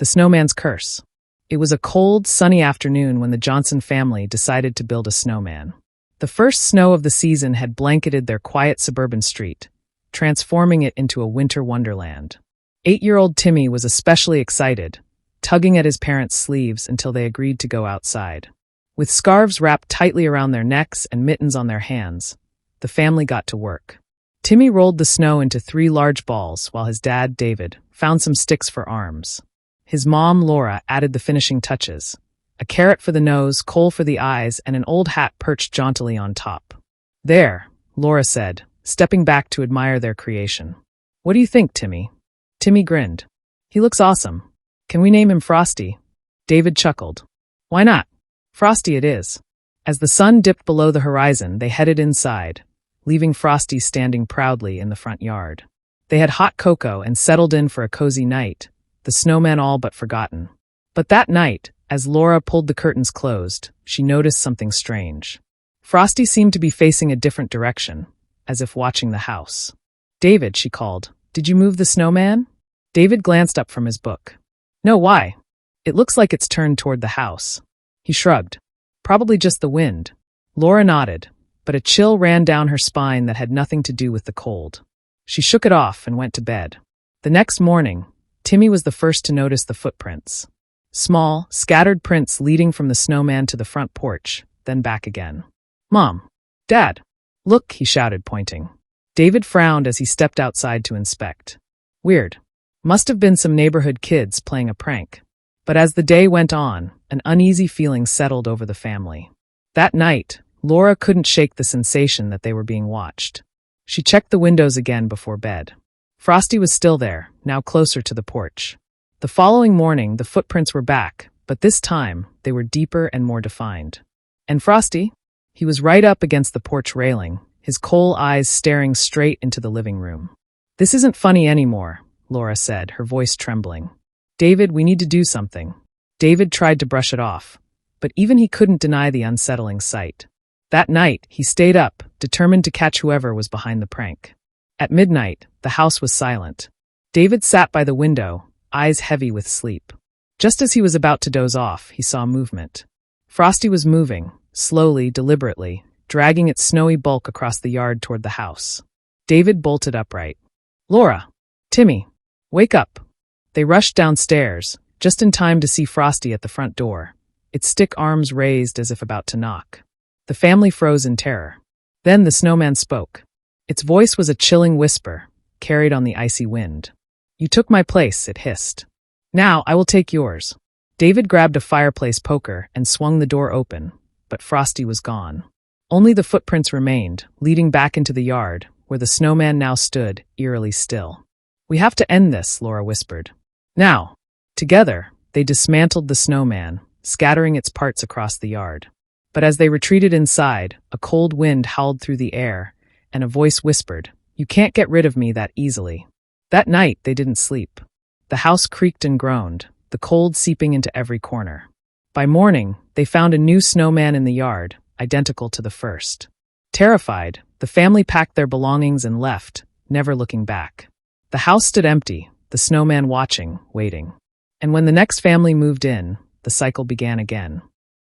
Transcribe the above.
The Snowman's Curse. It was a cold, sunny afternoon when the Johnson family decided to build a snowman. The first snow of the season had blanketed their quiet suburban street, transforming it into a winter wonderland. 8-year-old Timmy was especially excited, tugging at his parents' sleeves until they agreed to go outside. With scarves wrapped tightly around their necks and mittens on their hands, the family got to work. Timmy rolled the snow into 3 large balls while his dad, David, found some sticks for arms. His mom, Laura, added the finishing touches. A carrot for the nose, coal for the eyes, and an old hat perched jauntily on top. "There," Laura said, stepping back to admire their creation. "What do you think, Timmy?" Timmy grinned. "He looks awesome. Can we name him Frosty?" David chuckled. "Why not? Frosty it is." As the sun dipped below the horizon, they headed inside, leaving Frosty standing proudly in the front yard. They had hot cocoa and settled in for a cozy night, the snowman all but forgotten. But that night, as Laura pulled the curtains closed, she noticed something strange. Frosty seemed to be facing a different direction, as if watching the house. "David," she called, "did you move the snowman?" David glanced up from his book. "No, why? It looks like it's turned toward the house." He shrugged. "Probably just the wind." Laura nodded, but a chill ran down her spine that had nothing to do with the cold. She shook it off and went to bed. The next morning, Timmy was the first to notice the footprints. Small, scattered prints leading from the snowman to the front porch, then back again. "Mom! Dad! Look!" he shouted, pointing. David frowned as he stepped outside to inspect. Weird. Must have been some neighborhood kids playing a prank. But as the day went on, an uneasy feeling settled over the family. That night, Laura couldn't shake the sensation that they were being watched. She checked the windows again before bed. Frosty was still there, now closer to the porch. The following morning, the footprints were back, but this time, they were deeper and more defined. And Frosty? He was right up against the porch railing, his coal eyes staring straight into the living room. "This isn't funny anymore," Laura said, her voice trembling. "David, we need to do something." David tried to brush it off, but even he couldn't deny the unsettling sight. That night, he stayed up, determined to catch whoever was behind the prank. At midnight, the house was silent. David sat by the window, eyes heavy with sleep. Just as he was about to doze off, he saw movement. Frosty was moving, slowly, deliberately, dragging its snowy bulk across the yard toward the house. David bolted upright. "Laura! Timmy! Wake up!" They rushed downstairs, just in time to see Frosty at the front door, its stick arms raised as if about to knock. The family froze in terror. Then the snowman spoke. Its voice was a chilling whisper, carried on the icy wind. "You took my place," it hissed. "Now I will take yours." David grabbed a fireplace poker and swung the door open, but Frosty was gone. Only the footprints remained, leading back into the yard, where the snowman now stood, eerily still. "We have to end this," Laura whispered. "Now." Together, they dismantled the snowman, scattering its parts across the yard. But as they retreated inside, a cold wind howled through the air, and a voice whispered, "You can't get rid of me that easily." That night, they didn't sleep. The house creaked and groaned, the cold seeping into every corner. By morning, they found a new snowman in the yard, identical to the first. Terrified, the family packed their belongings and left, never looking back. The house stood empty, the snowman watching, waiting. And when the next family moved in, the cycle began again.